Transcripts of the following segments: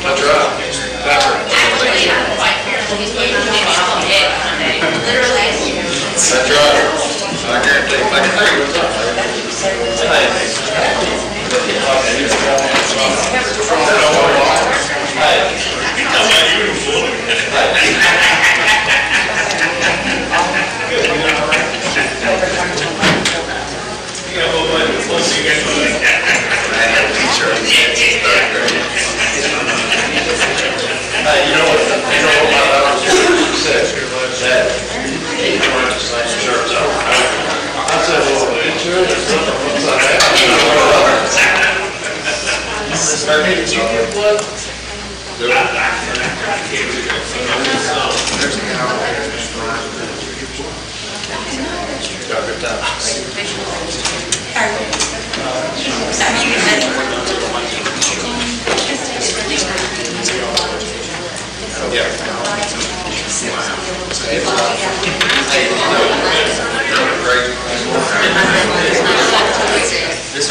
That's right. That's right. I guarantee you. I can tell you what's up. You know what my daughter said? That he wanted the same shirt. I said, well, insurance is upside down. Did you get blood? There's a guy over there that's flying. Got a good time. Yeah. This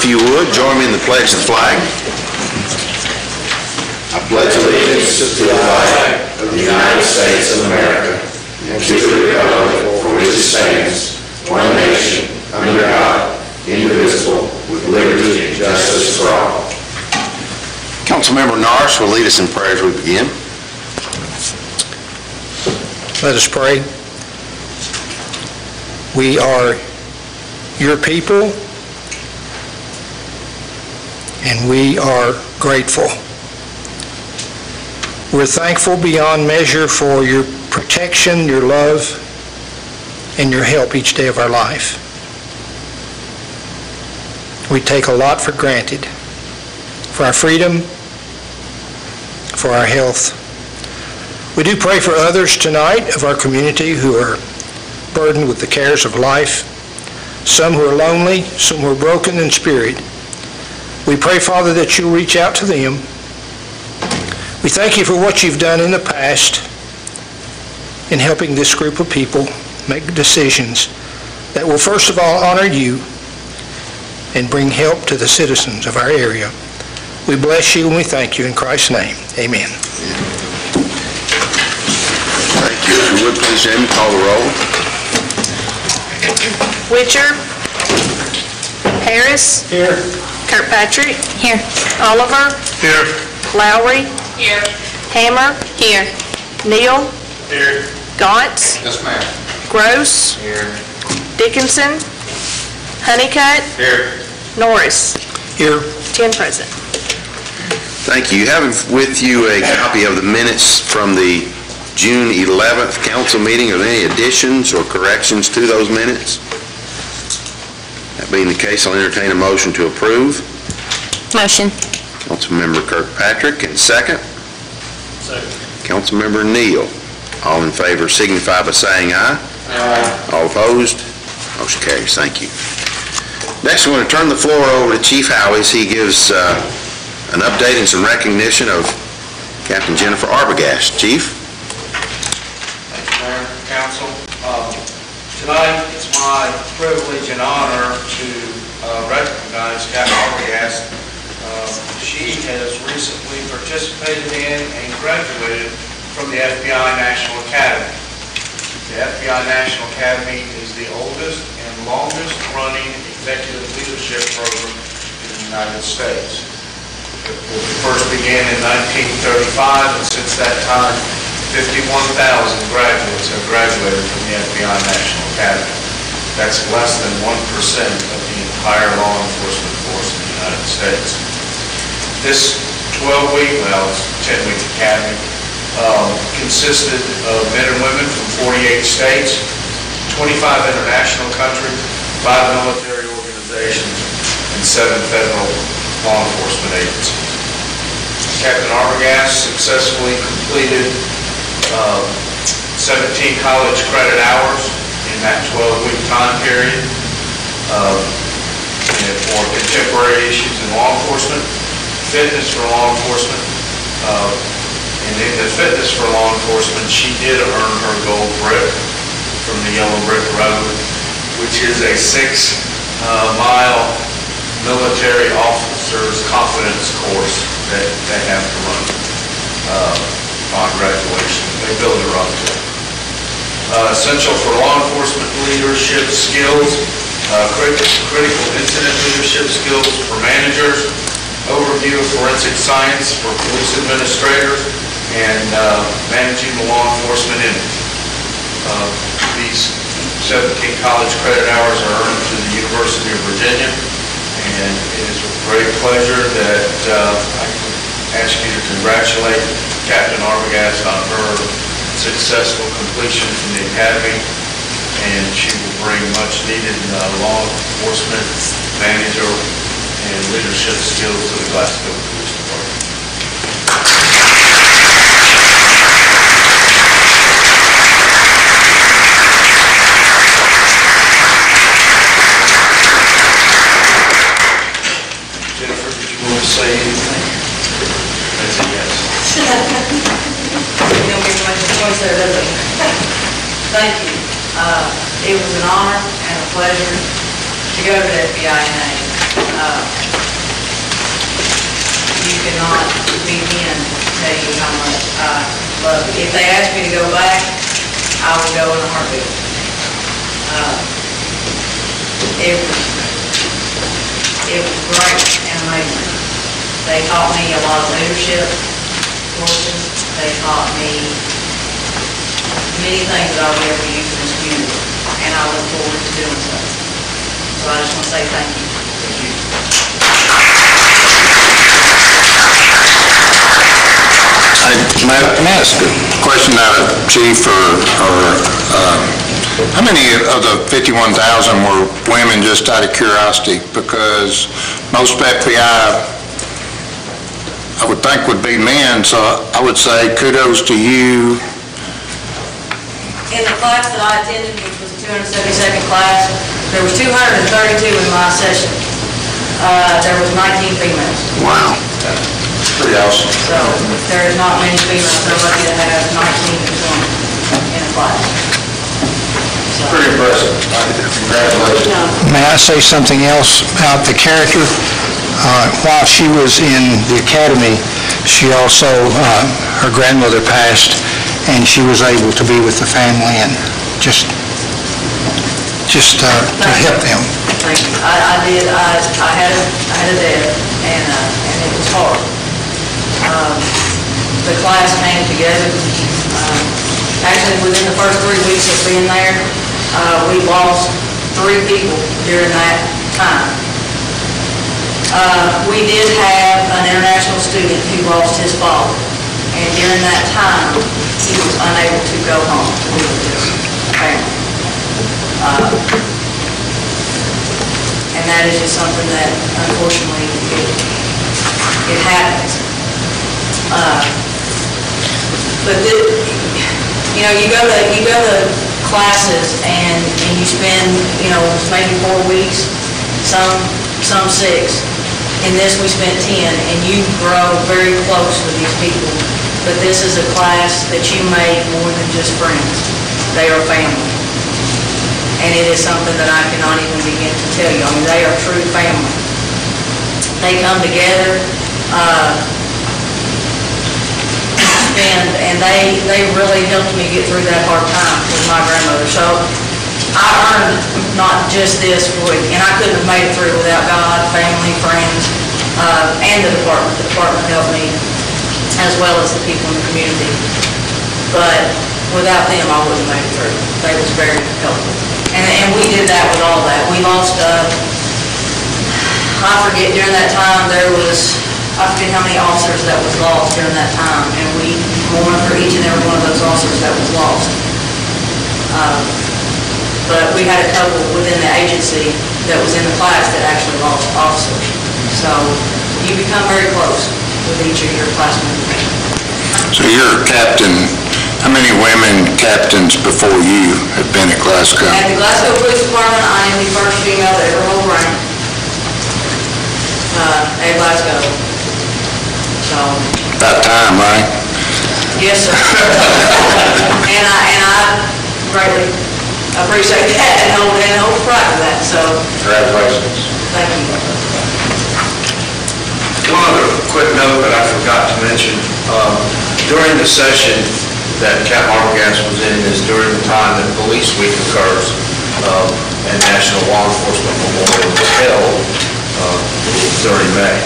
if you would, join me in the pledge of the flag. I pledge allegiance to the flag of the United States of America and to the republic for which it stands, one nation, under God, indivisible, with liberty and justice for all. Councilmember Norris will lead us in prayer as we begin. Let us pray. We are your people, and we are grateful. We're thankful beyond measure for your protection, your love, and your help each day of our life. We take a lot for granted, for our freedom, for our health. We do pray for others tonight of our community who are burdened with the cares of life, some who are lonely, some who are broken in spirit. We pray, Father, that you'll reach out to them. We thank you for what you've done in the past in helping this group of people make decisions that will first of all honor you and bring help to the citizens of our area. We bless you and we thank you in Christ's name. Amen. Thank you. If you would, please, Jamie, call the roll. Witcher. Harris. Here. Kirkpatrick. Here. Oliver. Here. Lowry. Here. Hammer. Here. Neal. Here. Gauntz. Yes, ma'am. Gross. Here. Dickinson. Honeycutt. Here. Norris. Here. 10 present. Thank you. You have with you a copy of the minutes from the June 11th council meeting. Are there any additions or corrections to those minutes? That being the case, I'll entertain a motion to approve. Motion. Councilmember Kirkpatrick, and second? Second. Councilmember Neal. All in favor signify by saying aye. Aye. All opposed? Motion carries. Thank you. Next, I'm going to turn the floor over to Chief Howie as he gives an update and some recognition of Captain Jennifer Arbogast. Chief? Thank you, Mayor, Council. Tonight, it's my privilege and honor to recognize Captain Arbogast. She has recently participated in and graduated from the FBI National Academy. The FBI National Academy is the oldest and longest running executive leadership program in the United States. It first began in 1935, and since that time, 51,000 graduates have graduated from the FBI National Academy. That's less than 1% of the entire law enforcement force in the United States. This 12-week, well, it's 10-week academy, consisted of men and women from 48 states, 25 international countries, 5 military organizations, and 7 federal law enforcement agencies. Captain Arbogast successfully completed 17 college credit hours in that 12-week time period for contemporary issues in law enforcement, fitness for law enforcement, and in the fitness for law enforcement, she did earn her gold brick from the Yellow Brick Road, which is a 6-mile military officer's confidence course that they have to run on graduation. They build her up to it. Essential for law enforcement leadership skills, critical incident leadership skills for managers, overview of forensic science for police administrators, and managing the law enforcement entity. These 17 college credit hours are earned through the University of Virginia, and it is with great pleasure that I ask you to congratulate Captain Arbogast on her successful completion from the Academy, and she will bring much needed law enforcement, manager, and leadership skills to the Glasgow Police Department. Jennifer, did you want to say anything? That's a yes. You don't get much choice there, does it? Thank you. It was an honor and a pleasure to go to the FBINA. You cannot begin to tell you how much I love it. If they ask me to go back, I will go in a heartbeat. It was great and amazing. They taught me a lot of leadership courses. They taught me many things that I'll be able to use in this community, and I look forward to doing so. So I just want to say thank you. Thank you. May I ask a question out of Chief, how many of the 51,000 were women, just out of curiosity? Because most FBI, I would think, would be men, so I would say kudos to you. In the class that I attended, which was the 272nd class, there was 232 in my session. There was 19 females. Wow. Pretty awesome. So there is not many females. They're lucky to have 19 women in a class. Pretty impressive. Congratulations. May I say something else about the character? While she was in the academy, she also, her grandmother passed, and she was able to be with the family and just to help them. Thank you. I did. I had a dad, and it was hard. The class came together. Actually, within the first 3 weeks of being there, we lost 3 people during that time. We did have an international student who lost his father, and during that time, he was unable to go home to be with his family. And that is just something that, unfortunately, it happens. But you go to classes and you spend, maybe 4 weeks, some 6. In this, we spent 10, and you grow very close with these people. But this is a class that you make more than just friends. They are family. And it is something that I cannot even begin to tell you. I mean, they are true family. They come together, and they really helped me get through that hard time with my grandmother. So I earned not just this, and I couldn't have made it through without God, family, friends, and the department. The department helped me, as well as the people in the community. But without them, I wouldn't have made it through. They was very helpful. And we did that with all that. We lost, I forget, during that time, I forget how many officers that was lost during that time, and we mourned for each and every one of those officers that was lost. But we had a couple within the agency that was in the class that actually lost officers. So you become very close with each of your classmates. So you're a captain. How many women captains before you have been at Glasgow? At the Glasgow Police Department, I am the first female to ever hold rank at Glasgow. So. About time, right? Yes, sir. and I greatly appreciate that and hold pride of that. So. Congratulations. Thank you. One other quick note that I forgot to mention, during the session that Cap Arbogast was in is during the time that Police Week occurs and National Law Enforcement Memorial was held during May.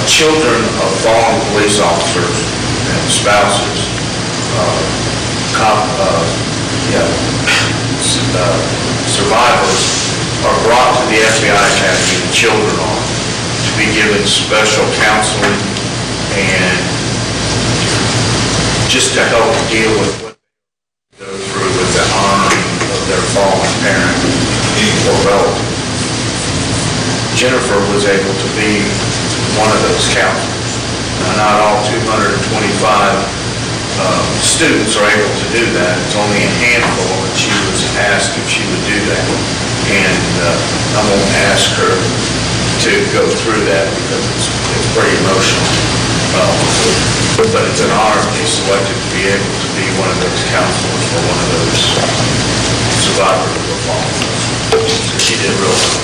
Children of fallen police officers and spouses, survivors are brought to the FBI Academy with children on to be given special counseling and just to help deal with what they go through with the honoring of their fallen parent or relative. Jennifer was able to be one of those counselors. Not all 225 students are able to do that. It's only a handful, and she was asked if she would do that. And I won't ask her to go through that because it's pretty emotional. But it's an honor to be selected to be able to be one of those counselors for one of those survivors of the fall. So she did real well.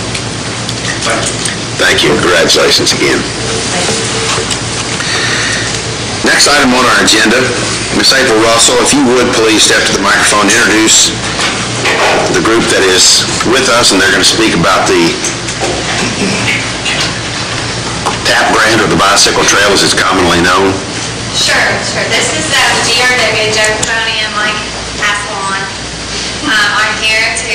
Thank you. Thank you. Congratulations again. Next item on our agenda, Ms. April Russell, if you would please step to the microphone to introduce the group that is with us, and they're going to speak about the TAP grant, or the bicycle trail as it's commonly known. Sure. This is the GRW, Joe Coney and Mike Haskell. I'm here to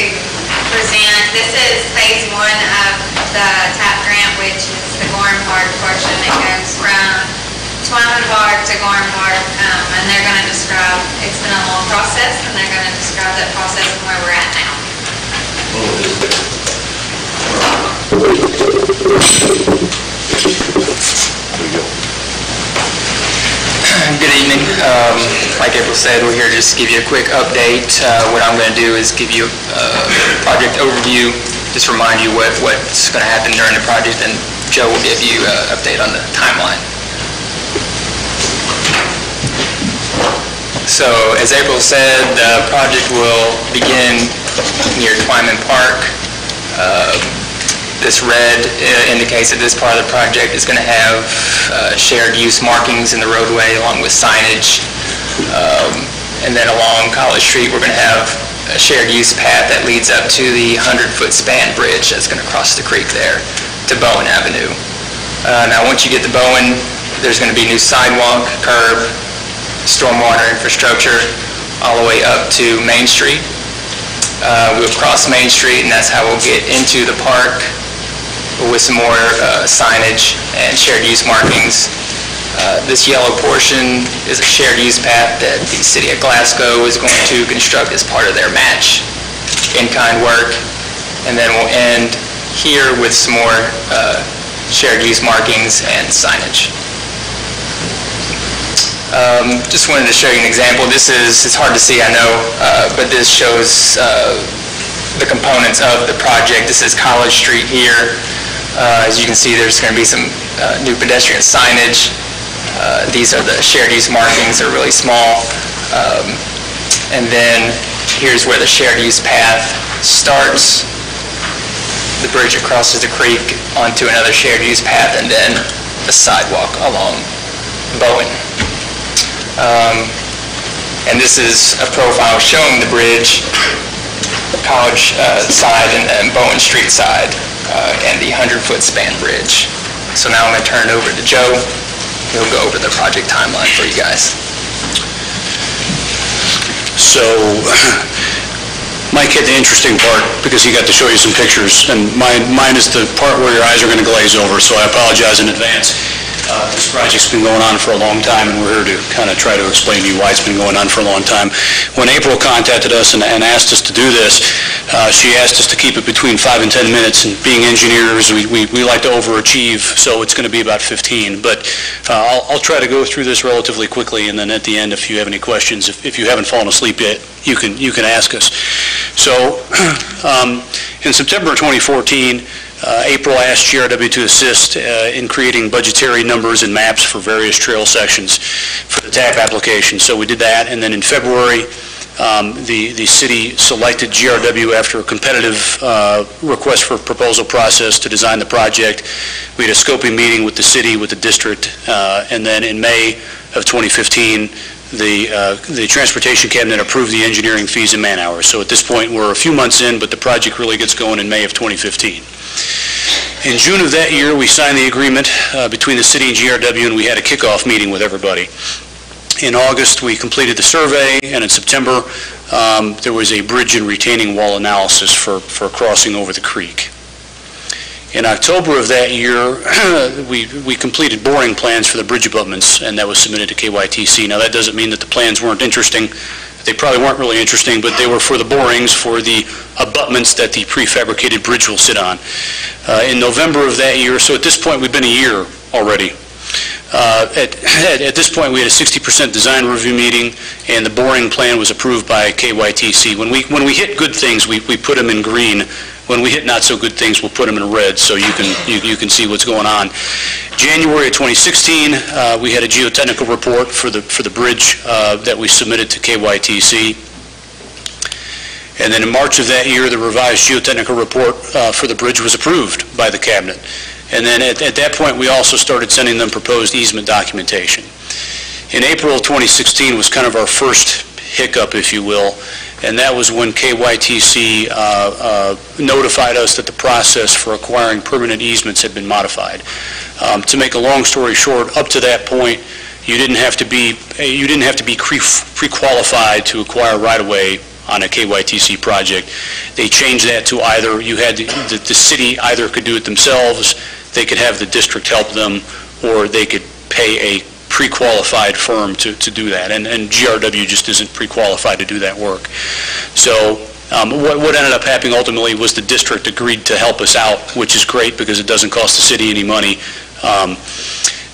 present, this is phase 1 of the TAP grant, which is the Gorham Park portion. It goes from Twyman Park to Gorham Park, and they're going to describe, it's been a long process, and they're going to describe that process and where we're at now. Good evening. Like April said, we're here just to give you a quick update. What I'm going to do is give you a project overview, just remind you what's going to happen during the project, and Joe will give you an update on the timeline. So, as April said, the project will begin near Twyman Park. This red indicates that this part of the project is going to have shared use markings in the roadway along with signage. And then along College Street, we're going to have a shared use path that leads up to the 100-foot span bridge that's going to cross the creek there to Bowen Avenue. Now, once you get to Bowen, there's going to be new sidewalk, curb, stormwater infrastructure all the way up to Main Street. We'll cross Main Street, and that's how we'll get into the park with some more signage and shared use markings. This yellow portion is a shared use path that the city of Glasgow is going to construct as part of their match in-kind work. And then we'll end here with some more shared use markings and signage. Just wanted to show you an example. It's hard to see, I know, but this shows the components of the project. This is College Street here. As you can see, there's going to be some new pedestrian signage. These are the shared use markings. They're really small. And then here's where the shared use path starts. The bridge crosses the creek onto another shared use path, and then the sidewalk along Bowen. And this is a profile showing the bridge, College side and Bowen Street side, and the 100-foot span bridge. So now I'm going to turn it over to Joe. He'll go over the project timeline for you guys. So Mike hit the interesting part because he got to show you some pictures, and mine is the part where your eyes are going to glaze over, so I apologize in advance. This project's been going on for a long time, and we're here to kind of try to explain to you why it's been going on for a long time. When April contacted us and asked us to do this, she asked us to keep it between 5 and 10 minutes, and being engineers, we like to overachieve, so it's going to be about 15. But I'll try to go through this relatively quickly, and then at the end, if you have any questions, if you haven't fallen asleep yet, you can ask us. So in September 2014, April asked GRW to assist in creating budgetary numbers and maps for various trail sections for the TAP application. So we did that, and then in February, the city selected GRW after a competitive request for proposal process to design the project. We had a scoping meeting with the city, with the district, and then in May of 2015, the Transportation Cabinet approved the engineering fees and man hours. So at this point, we're a few months in, but the project really gets going in May of 2015. In June of that year, we signed the agreement between the city and GRW, and we had a kickoff meeting with everybody. In August, we completed the survey, and in September, there was a bridge and retaining wall analysis for crossing over the creek. In October of that year, we completed boring plans for the bridge abutments, and that was submitted to KYTC. Now, that doesn't mean that the plans weren't interesting. They probably weren't really interesting, but they were for the borings for the abutments that the prefabricated bridge will sit on. In November of that year, so at this point, we've been a year already. At this point, we had a 60% design review meeting, and the boring plan was approved by KYTC. When we hit good things, we put them in green. When we hit not so good things, we'll put them in red so you can see what's going on. January of 2016, we had a geotechnical report for the bridge that we submitted to KYTC. And then in March of that year, the revised geotechnical report for the bridge was approved by the cabinet. And then at that point, we also started sending them proposed easement documentation. In April of 2016 was kind of our first hiccup, if you will, and that was when KYTC notified us that the process for acquiring permanent easements had been modified. To make a long story short, up to that point, you didn't have to be pre-qualified to acquire right-of-way on a KYTC project. They changed that to either you had the city either could do it themselves, they could have the district help them, or they could pay a pre-qualified firm to do that, and GRW just isn't pre-qualified to do that work. So what ended up happening ultimately was the district agreed to help us out, which is great because it doesn't cost the city any money.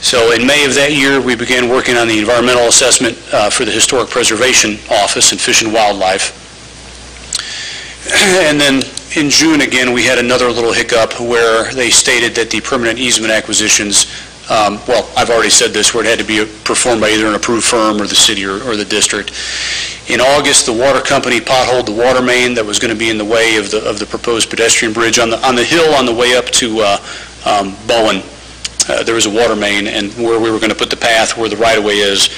So in May of that year, we began working on the environmental assessment for the Historic Preservation Office and Fish and Wildlife. And then in June, again, we had another little hiccup where they stated that the permanent easement acquisitions, well, I've already said this, where it had to be performed by either an approved firm or the city or the district. In August, the water company potholed the water main that was going to be in the way of the proposed pedestrian bridge on the hill on the way up to Bowen. There was a water main, and where we were going to put the path where the right-of-way is,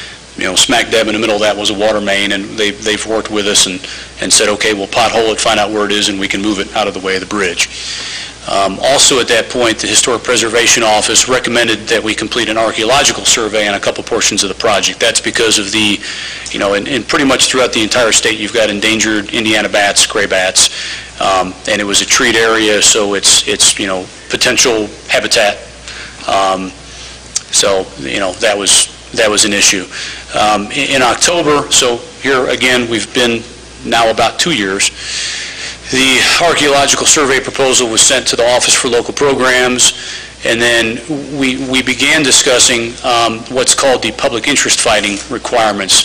smack dab in the middle of that was a water main, and they've worked with us and said, okay, we'll pothole it, find out where it is, and we can move it out of the way of the bridge. Also at that point, the Historic Preservation Office recommended that we complete an archaeological survey on a couple portions of the project. That's because of the, and pretty much throughout the entire state, you've got endangered Indiana bats, gray bats, and it was a treat area, so it's potential habitat. So, that was an issue. In October, so here again, we've been now about 2 years, the archaeological survey proposal was sent to the Office for Local Programs, and then we began discussing what's called the public interest finding requirements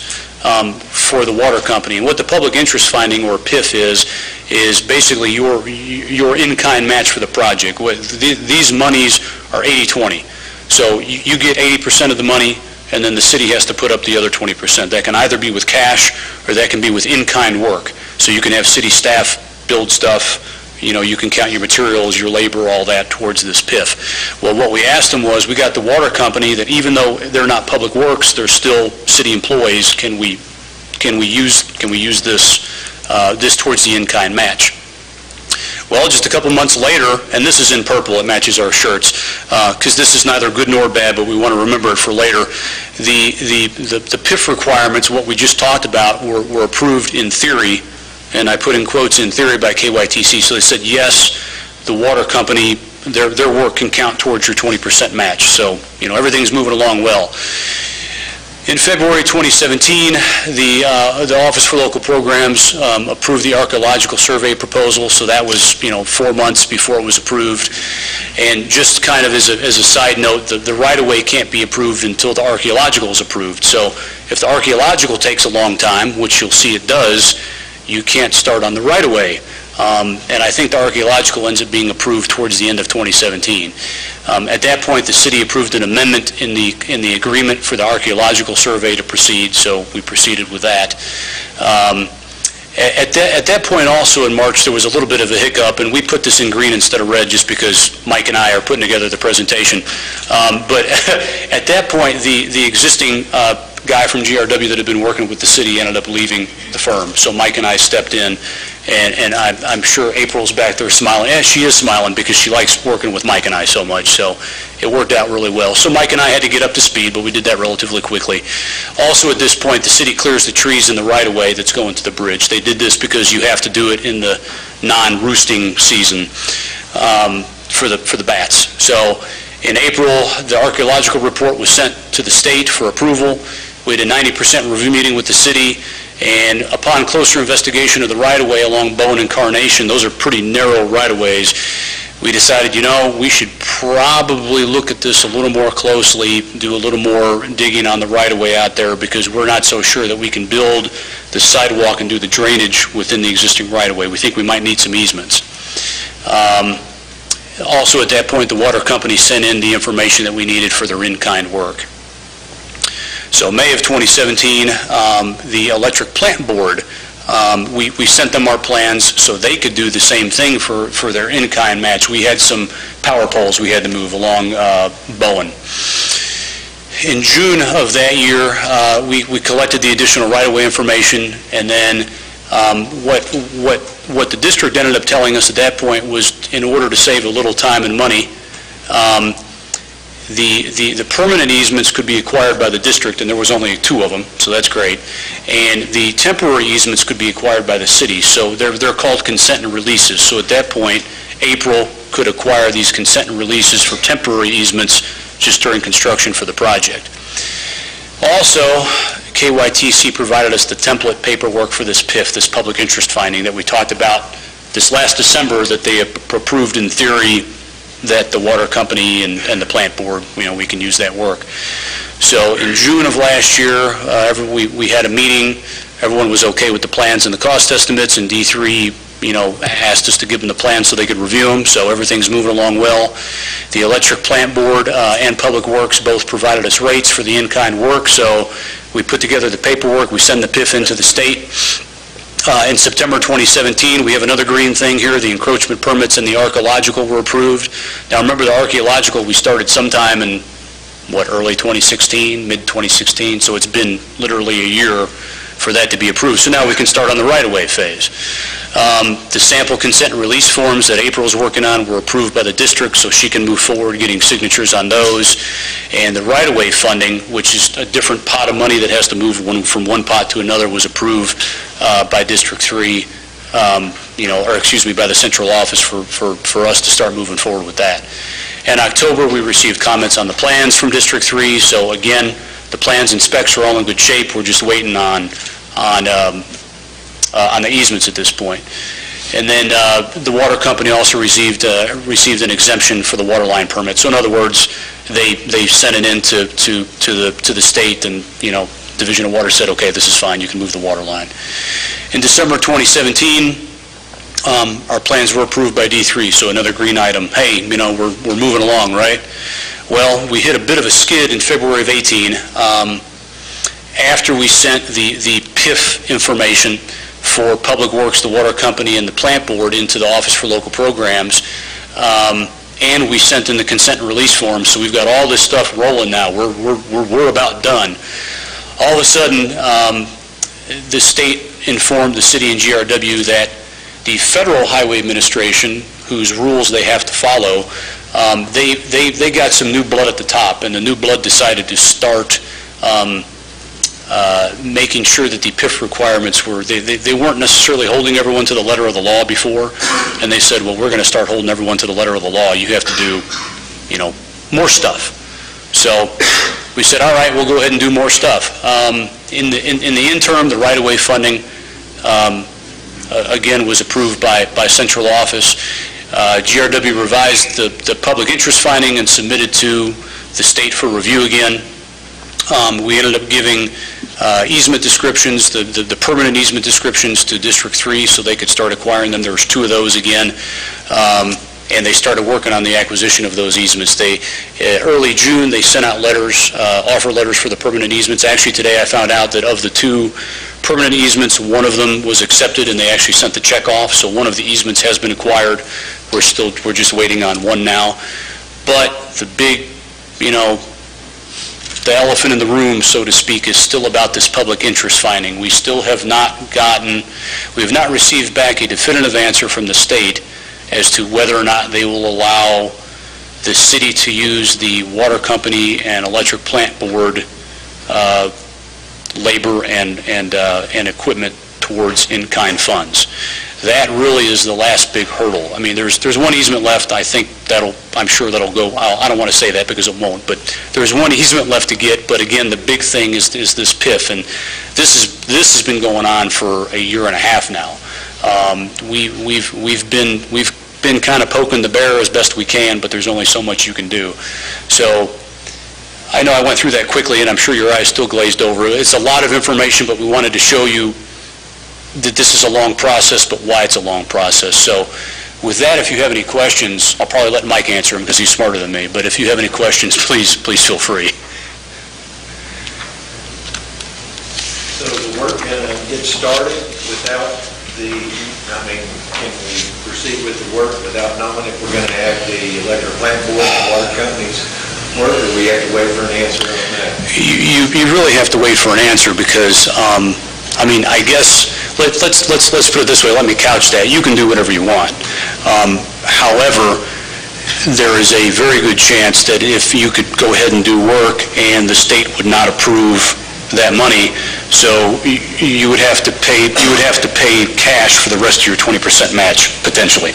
for the water company. And what the public interest finding, or PIF, is basically your in-kind match for the project. These monies are 80-20. So you get 80% of the money, and then the city has to put up the other 20%. That can either be with cash, or that can be with in-kind work. So you can have city staff build stuff, you can count your materials, your labor, all that towards this PIF. Well, what we asked them was, we got the water company that even though they're not public works, they're still city employees. Can we use this towards the in-kind match? Well, just a couple months later, and this is in purple, it matches our shirts, because this is neither good nor bad, but we want to remember it for later. The PIF requirements, what we just talked about, were approved in theory, and I put in quotes, in theory, by KYTC. So they said, yes, the water company, their work can count towards your 20% match. So, everything's moving along well. In February 2017, the Office for Local Programs approved the archaeological survey proposal, so that was 4 months before it was approved. And just kind of as a side note, the right-of-way can't be approved until the archaeological is approved. So if the archaeological takes a long time, which you'll see it does, you can't start on the right-of-way. And I think the archaeological ends up being approved towards the end of 2017. At that point, the city approved an amendment in the agreement for the archaeological survey to proceed, so we proceeded with that. At that point also in March, there was a little bit of a hiccup, and we put this in green instead of red just because Mike and I are putting together the presentation. But at that point, the existing guy from GRW that had been working with the city ended up leaving the firm. So Mike and I stepped in, and I'm sure April's back there smiling. Yeah, she is smiling because she likes working with Mike and I so much, so it worked out really well. So Mike and I had to get up to speed, but we did that relatively quickly. Also at this point, the city clears the trees in the right-of-way that's going to the bridge. They did this because you have to do it in the non-roosting season for the bats. So in April, the archaeological report was sent to the state for approval. We had a 90% review meeting with the city, and upon closer investigation of the right-of-way along Bowen and Carnation, those are pretty narrow right-of-ways, we decided, we should probably look at this a little more closely, do a little more digging on the right-of-way out there, because we're not so sure that we can build the sidewalk and do the drainage within the existing right-of-way. We think we might need some easements. Also at that point, the water company sent in the information that we needed for their in-kind work. So May of 2017, the electric plant board, we sent them our plans so they could do the same thing for their in-kind match. We had some power poles we had to move along Bowen. In June of that year, we collected the additional right-of-way information, and then what the district ended up telling us at that point was, in order to save a little time and money, the permanent easements could be acquired by the district, and there was only 2 of them, so that's great. And the temporary easements could be acquired by the city, so they're called consent and releases. So at that point, April could acquire these consent and releases for temporary easements just during construction for the project. Also, KYTC provided us the template paperwork for this PIF, this public interest finding that we talked about this last December, that they approved in theory that the water company and the plant board, we can use that work. So in June of last year, we had a meeting. Everyone was okay with the plans and the cost estimates, and D3, asked us to give them the plans so they could review them, so everything's moving along well. The electric plant board and Public Works both provided us rates for the in-kind work, so we put together the paperwork, we send the PIF into the state. In September 2017, we have another green thing here. The encroachment permits and the archaeological were approved. Now remember, the archaeological we started sometime in, early 2016, mid-2016, so it's been literally a year for that to be approved. So now we can start on the right-of-way phase. The sample consent and release forms that April's working on were approved by the district, so she can move forward getting signatures on those. And the right-of-way funding, which is a different pot of money that has to move from one pot to another, was approved by District 3, by the central office for us to start moving forward with that. In October, we received comments on the plans from District 3, so again, the plans and specs are all in good shape. We're just waiting on the easements at this point. And then the water company also received an exemption for the water line permit. So in other words, they sent it in to the state, and Division of Water said, okay, this is fine, you can move the water line. In December 2017, our plans were approved by D3, so another green item. Hey, we're moving along, right? Well, we hit a bit of a skid in February of 18 after we sent the PIF information for Public Works, the water company, and the plant board into the Office for Local Programs, and we sent in the consent and release form, so we've got all this stuff rolling now. We're about done. All of a sudden, the state informed the city and GRW that the Federal Highway Administration, whose rules they have to follow, they got some new blood at the top, and the new blood decided to start making sure that the PIF requirements were, they weren't necessarily holding everyone to the letter of the law before, and they said, well, we're going to start holding everyone to the letter of the law. You have to do, more stuff. So we said, all right, we'll go ahead and do more stuff. In the interim, the right-of-way funding, again, was approved by Central Office. GRW revised the public interest finding and submitted to the state for review again. We ended up giving easement descriptions, the permanent easement descriptions to District 3 so they could start acquiring them. There was 2 of those again, and they started working on the acquisition of those easements. Early June, they sent out letters, offer letters for the permanent easements. Actually, today I found out that of the 2 permanent easements, one of them was accepted, and they actually sent the check off, so one of the easements has been acquired. We're just waiting on one now. But the big, the elephant in the room, so to speak, is still about this public interest finding. We still have not received back a definitive answer from the state as to whether or not they will allow the city to use the water company and electric plant board labor and equipment towards in-kind funds. That really is the last big hurdle. I mean, there's one easement left. I think I'm sure that'll go. I don't want to say that because it won't, but there's one easement left to get. But again, the big thing is this PIF, and this has been going on for a year and a half now. We've been kind of poking the bear as best we can, but there's only so much you can do. So I know I went through that quickly, and I'm sure your eyes still glazed over. It's a lot of information, but we wanted to show you that this is a long process, but why it's a long process. So with that, if you have any questions, I'll probably let Mike answer them because he's smarter than me, but if you have any questions, please feel free. So the work going to get started without can we proceed with the work without knowing if we're going to have the electric plant board and water companies work, or we have to wait for an answer on that? You really have to wait for an answer because, I guess, let's put it this way, let me couch that. You can do whatever you want. However, there is a very good chance that if you could go ahead and do work and the state would not approve that money, so you would have to pay cash for the rest of your 20% match, potentially.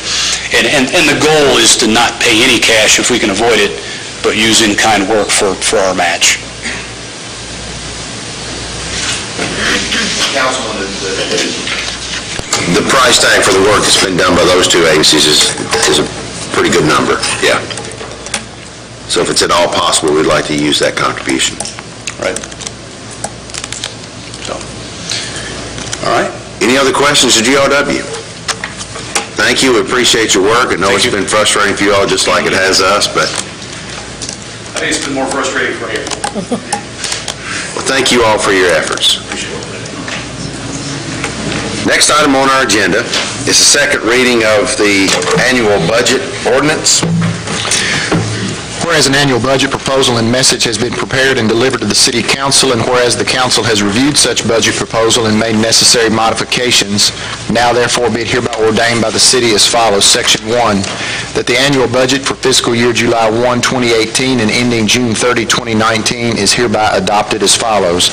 And the goal is to not pay any cash if we can avoid it, but use in-kind work for our match. Councilman, The price tag for the work that's been done by those 2 agencies is a pretty good number, yeah. So if it's at all possible, we'd like to use that contribution. Right. So, all right. Any other questions to GRW? Thank you, we appreciate your work. I know it's been frustrating for you all just like it has us, but... I think it's been more frustrating for you. Well, thank you all for your efforts. Next item on our agenda is the second reading of the annual budget ordinance. Whereas an annual budget proposal and message has been prepared and delivered to the City Council, and whereas the Council has reviewed such budget proposal and made necessary modifications, now therefore be it hereby ordained by the City as follows. Section 1, that the annual budget for fiscal year July 1, 2018 and ending June 30, 2019 is hereby adopted as follows.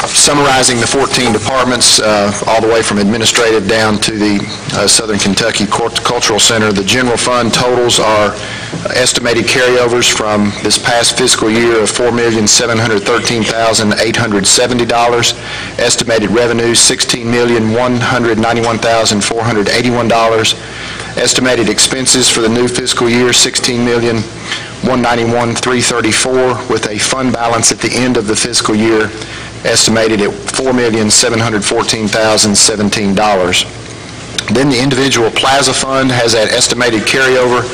summarizing the 14 departments, all the way from administrative down to the Southern Kentucky Cultural Center. The general fund totals are estimated carryovers from this past fiscal year of $4,713,870. Estimated revenues, $16,191,481. Estimated expenses for the new fiscal year, $16,191,334, with a fund balance at the end of the fiscal year estimated at $4,714,017. Then the individual plaza fund has that estimated carryover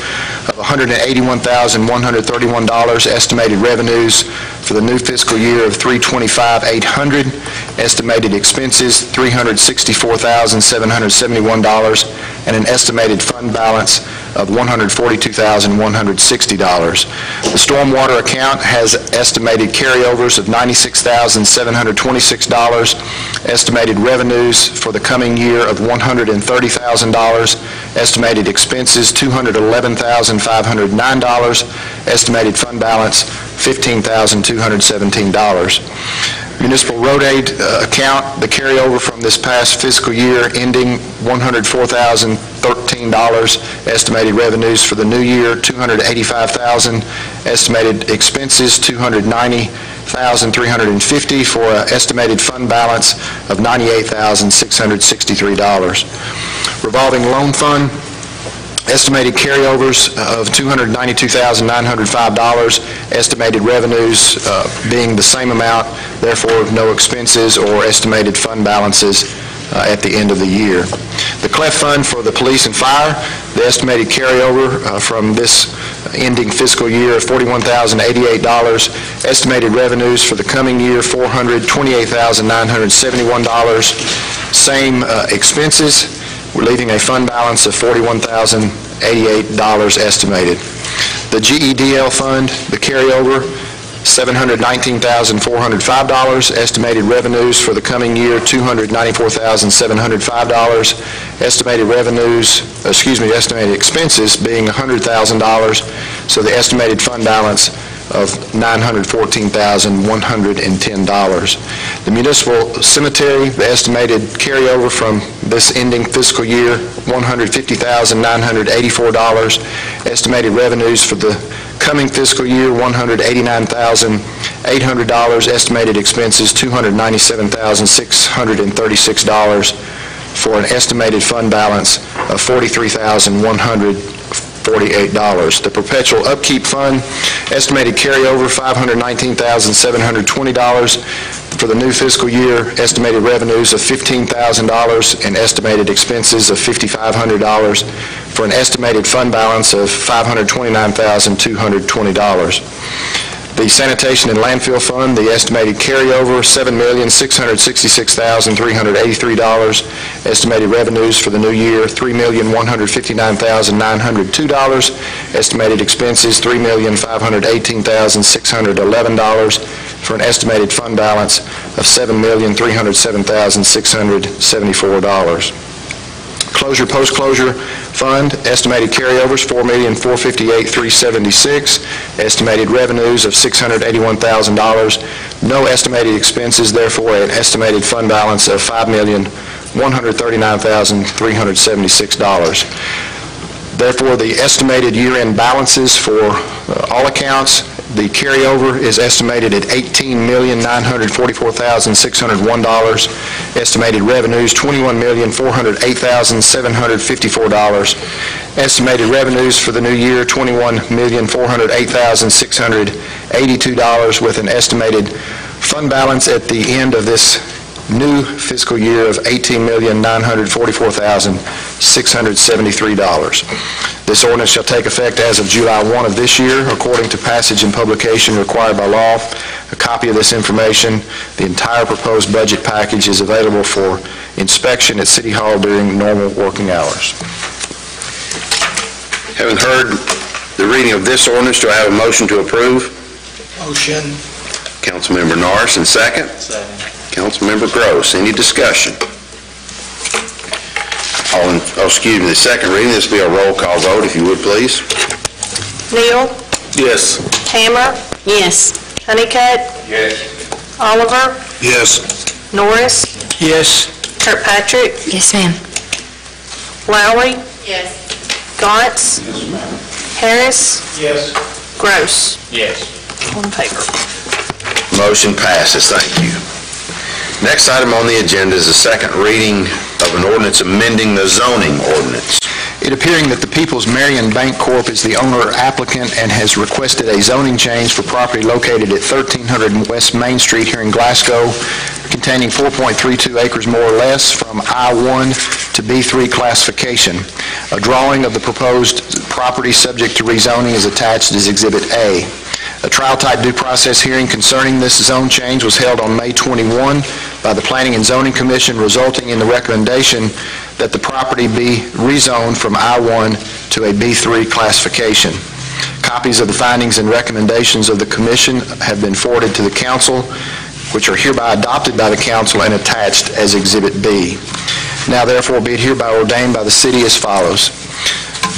of $181,131, estimated revenues for the new fiscal year of $325,800, estimated expenses $364,771, and an estimated fund balance of $142,160. The stormwater account has estimated carryovers of $96,726, estimated revenues for the coming year of $130,000, estimated expenses $211,509, estimated fund balance $15,217. Municipal road aid account, the carryover from this past fiscal year ending $104,013, estimated revenues for the new year $285,000, estimated expenses $290,350 for an estimated fund balance of $98,663. Revolving loan fund, estimated carryovers of $292,905, estimated revenues being the same amount, therefore no expenses or estimated fund balances at the end of the year. The CLEF fund for the police and fire, the estimated carryover from this ending fiscal year of $41,088, estimated revenues for the coming year $428,971, same expenses. We're leaving a fund balance of $41,088 estimated. The GEDL fund, the carryover, $719,405, estimated revenues for the coming year $294,705, estimated estimated expenses being $100,000, so the estimated fund balance of $914,110. The municipal cemetery, the estimated carryover from this ending fiscal year, $150,984. Estimated revenues for the coming fiscal year, $189,800. Estimated expenses, $297,636 for an estimated fund balance of $43,148. The perpetual upkeep fund, estimated carryover $519,720 for the new fiscal year, estimated revenues of $15,000 and estimated expenses of $5,500 for an estimated fund balance of $529,220. The sanitation and landfill fund, the estimated carryover, $7,666,383. Estimated revenues for the new year, $3,159,902. Estimated expenses, $3,518,611 for an estimated fund balance of $7,307,674. Closure post-closure fund, estimated carryovers $4,458,376, estimated revenues of $681,000, no estimated expenses, therefore an estimated fund balance of $5,139,376. Therefore, the estimated year-end balances for all accounts, the carryover is estimated at $18,944,601. Estimated revenues, $21,408,754. Estimated revenues for the new year, $21,408,682, with an estimated fund balance at the end of this new fiscal year of $18,944,673. This ordinance shall take effect as of July 1 of this year, according to passage and publication required by law. A copy of this information, the entire proposed budget package, is available for inspection at City Hall during normal working hours. Having heard the reading of this ordinance, do I have a motion to approve? Motion. Councilmember Norris, and second? Second. Councilmember Gross. Any discussion? The second reading, this will be a roll call vote, if you would, please. Neal? Yes. Hammer? Yes. Honeycutt? Yes. Oliver? Yes. Norris, Yes. Kirkpatrick, Yes, ma'am. Lowry, Yes. Gotts, Harris, Yes. Gross. Yes. All in favor. Motion passes. Thank you. Next item on the agenda is the second reading of an ordinance amending the zoning ordinance. It appearing that the People's Marion Bank Corp. is the owner applicant and has requested a zoning change for property located at 1300 West Main Street here in Glasgow, containing 4.32 acres more or less, from I-1 to B3 classification. A drawing of the proposed property subject to rezoning is attached as Exhibit A. A trial-type due process hearing concerning this zone change was held on May 21 by the Planning and Zoning Commission, resulting in the recommendation that the property be rezoned from I-1 to a B3 classification. Copies of the findings and recommendations of the commission have been forwarded to the council, which are hereby adopted by the council and attached as Exhibit B. Now therefore be it hereby ordained by the city as follows.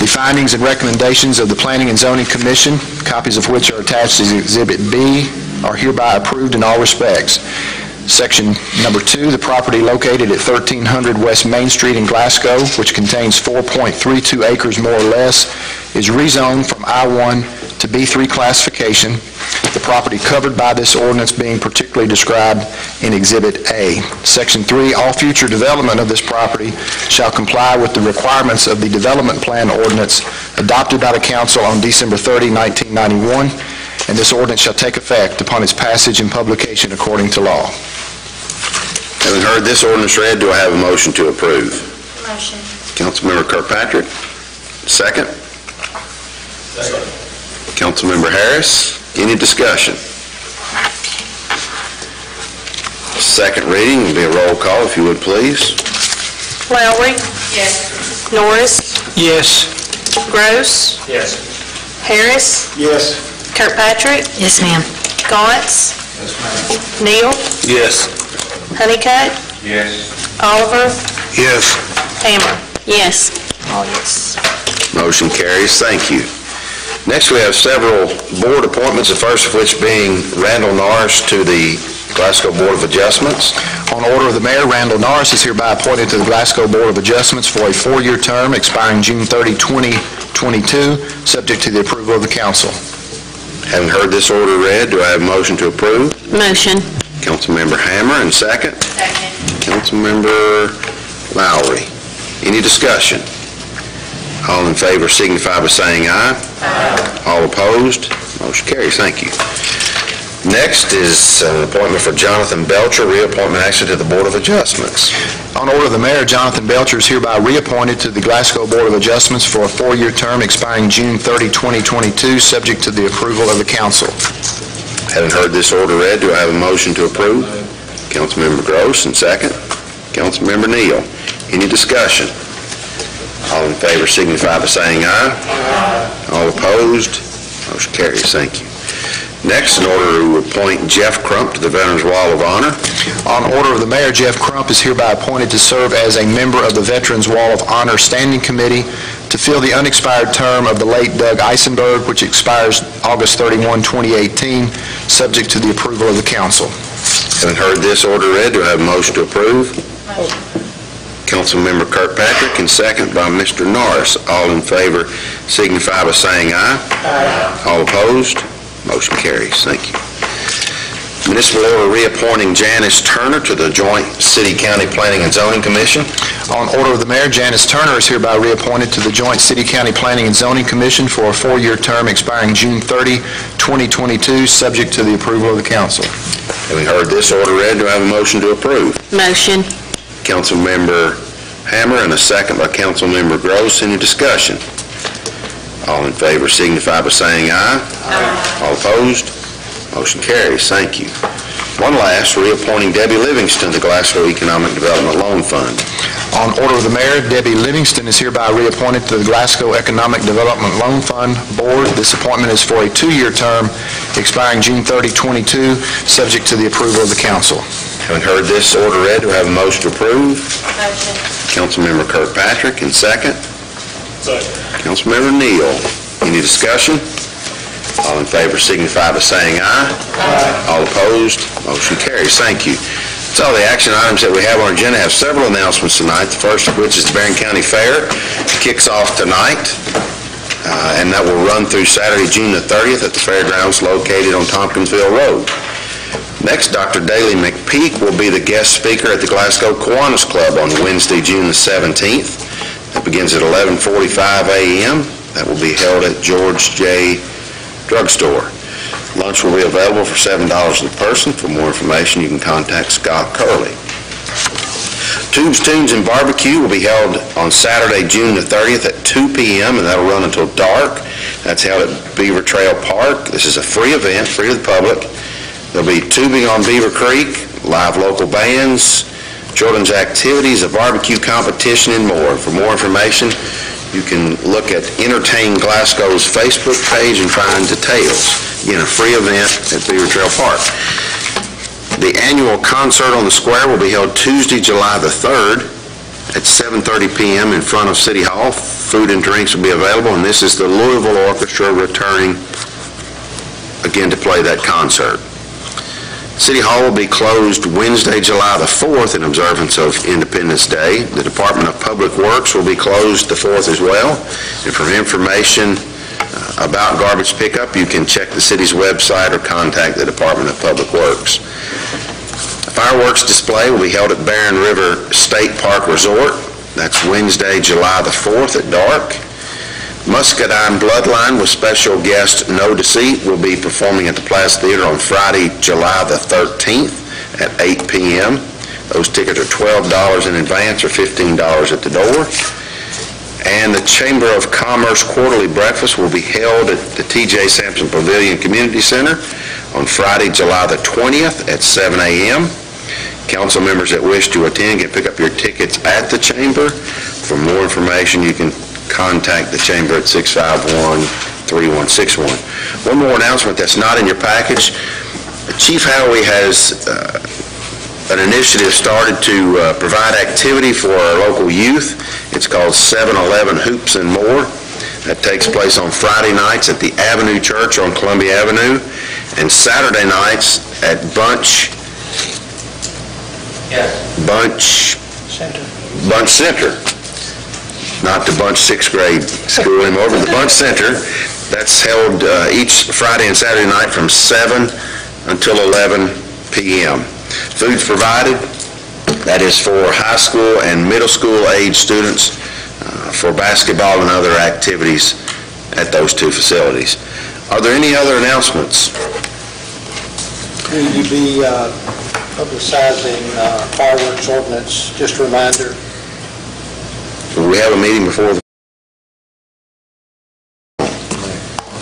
The findings and recommendations of the Planning and Zoning Commission, copies of which are attached as Exhibit B, are hereby approved in all respects. Section number 2, the property located at 1300 West Main Street in Glasgow, which contains 4.32 acres more or less, is rezoned from I-1 to B3 classification, the property covered by this ordinance being particularly described in Exhibit A. Section 3, all future development of this property shall comply with the requirements of the development plan ordinance adopted by the council on December 30, 1991, and this ordinance shall take effect upon its passage and publication according to law. Having heard this ordinance read, do I have a motion to approve? Motion. Councilmember Kirkpatrick, second. Second. Councilmember Harris, any discussion? Second reading will be a roll call, if you would, please. Lowry, Yes. Norris, Yes. Gross, Yes. Harris, Yes. Kirkpatrick, Yes, ma'am. Gotts, Neal, Yes. Honeycutt, Yes. Oliver, Yes. Hammer. Yes. All yes. Motion carries. Thank you. Next, we have several board appointments, the first of which being Randall Norris to the Glasgow Board of Adjustments. On order of the mayor, Randall Norris is hereby appointed to the Glasgow Board of Adjustments for a 4-year term expiring June 30, 2022, subject to the approval of the council. Having heard this order read, do I have a motion to approve? Motion. Councilmember Hammer, and second. Second. Councilmember Lowry. Any discussion? All in favor signify by saying aye. Aye. All opposed? Motion carries. Thank you. Next is an appointment for Jonathan Belcher, reappointment actually to the Board of Adjustments. On order of the mayor, Jonathan Belcher is hereby reappointed to the Glasgow Board of Adjustments for a 4-year term expiring June 30, 2022, subject to the approval of the council. Having heard this order read, do I have a motion to approve? Councilmember Gross, and second. Councilmember Neal. Any discussion? All in favor signify by saying aye. Aye. All opposed? Motion carries. Thank you. Next, in order to appoint Jeff Crump to the Veterans Wall of Honor. On order of the mayor, Jeff Crump is hereby appointed to serve as a member of the Veterans Wall of Honor Standing Committee to fill the unexpired term of the late Doug Eisenberg, which expires August 31, 2018, subject to the approval of the council. Having heard this order read, do I have a motion to approve? Motion. Councilmember Kirkpatrick, and second by Mr. Norris. All in favor signify by saying aye. Aye. All opposed? Motion carries. Thank you. Municipal order reappointing Janice Turner to the Joint City-County Planning and Zoning Commission. On order of the mayor, Janice Turner is hereby reappointed to the Joint City-County Planning and Zoning Commission for a 4-year term expiring June 30, 2022, subject to the approval of the council. Having heard this order read, do I have a motion to approve? Motion. Councilmember Hammer, and a second by Councilmember Gross. Any discussion? All in favor signify by saying aye. Aye. All opposed? Motion carries. Thank you. One last, reappointing Debbie Livingston to the Glasgow Economic Development Loan Fund. On order of the mayor, Debbie Livingston is hereby reappointed to the Glasgow Economic Development Loan Fund Board. This appointment is for a 2-year term expiring June 30, 2022, subject to the approval of the council. Having heard this order read, do I have a motion to approve? Motion. Councilmember Kirkpatrick, and second. Second. Councilmember Neal. Any discussion? All in favor signify by saying aye. All opposed, motion carries. Thank you. That's all the action items that we have on our agenda. I have several announcements tonight, the first of which is the Barron County Fair. It kicks off tonight, and that will run through Saturday, June the 30th at the fairgrounds located on Tompkinsville Road. Next, Dr. Daley McPeak will be the guest speaker at the Glasgow Kiwanis Club on Wednesday, June the 17th. That begins at 11:45 a.m. That will be held at George J. Drugstore. Lunch will be available for $7 a person. For more information, you can contact Scott Curley. Tubes, Tunes, and Barbecue will be held on Saturday, June the 30th at 2 p.m., and that'll run until dark. That's held at Beaver Trail Park. This is a free event, free to the public. There'll be tubing on Beaver Creek, live local bands, children's activities, a barbecue competition, and more. For more information, you can look at Entertain Glasgow's Facebook page and find details. Again, a free event at Beaver Trail Park. The annual concert on the square will be held Tuesday, July the 3rd at 7:30 p.m. in front of City Hall. Food and drinks will be available, and this is the Louisville Orchestra returning again to play that concert. City Hall will be closed Wednesday, July the 4th in observance of Independence Day. The Department of Public Works will be closed the 4th as well. And for information about garbage pickup, you can check the city's website or contact the Department of Public Works. A fireworks display will be held at Barron River State Park Resort. That's Wednesday, July the 4th at dark. Muscadine Bloodline with special guest No Deceit will be performing at the Plaza Theater on Friday, July the 13th at 8 p.m. Those tickets are $12 in advance or $15 at the door. And the Chamber of Commerce Quarterly Breakfast will be held at the T.J. Sampson Pavilion Community Center on Friday, July the 20th at 7 a.m. Council members that wish to attend can pick up your tickets at the Chamber. For more information, you can contact the Chamber at 651-3161. One more announcement that's not in your package. Chief Howey has an initiative started to provide activity for our local youth. It's called 7-Eleven Hoops and More. That takes place on Friday nights at the Avenue Church on Columbia Avenue and Saturday nights at Bunch Center. Not the Bunch 6th grade school anymore, but the Bunch Center. That's held each Friday and Saturday night from 7 until 11 p.m. Food's provided. That is for high school and middle school age students for basketball and other activities at those two facilities. Are there any other announcements? Will you be publicizing fireworks ordinance? Just a reminder. Will we have a meeting before?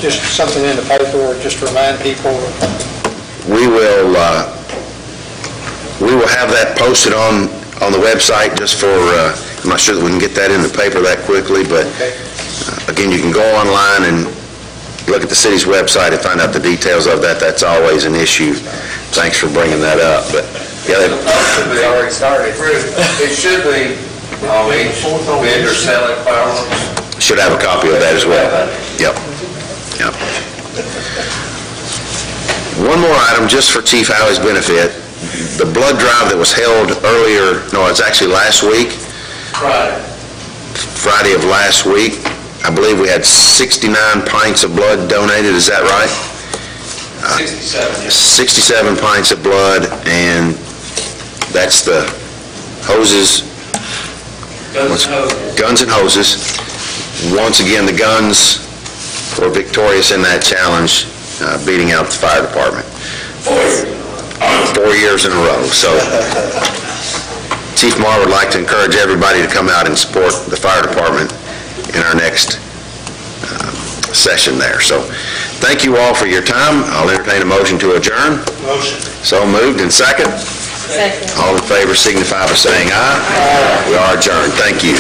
Just something in the paper, or just to remind people? We will have that posted on the website just for, I'm not sure that we can get that in the paper that quickly, but again, you can go online and look at the city's website and find out the details of that. That's always an issue. Thanks for bringing that up. But yeah, It's already started. It should be on each vendor selling fireworks. should have a copy of that as well. Yep. One more item just for Chief Howey's benefit. The blood drive that was held earlier, no, it's actually last week. Friday of last week. I believe we had 69 pints of blood donated, is that right? 67, yes. 67 pints of blood, and that's the hoses. Guns and hoses. Once again, the guns were victorious in that challenge, beating out the fire department. 4 years in a row. So Chief Marr would like to encourage everybody to come out and support the fire department in our next session there. So thank you all for your time. I'll entertain a motion to adjourn. Motion. So moved. And second? Second. All in favor signify by saying aye. We are adjourned. Thank you.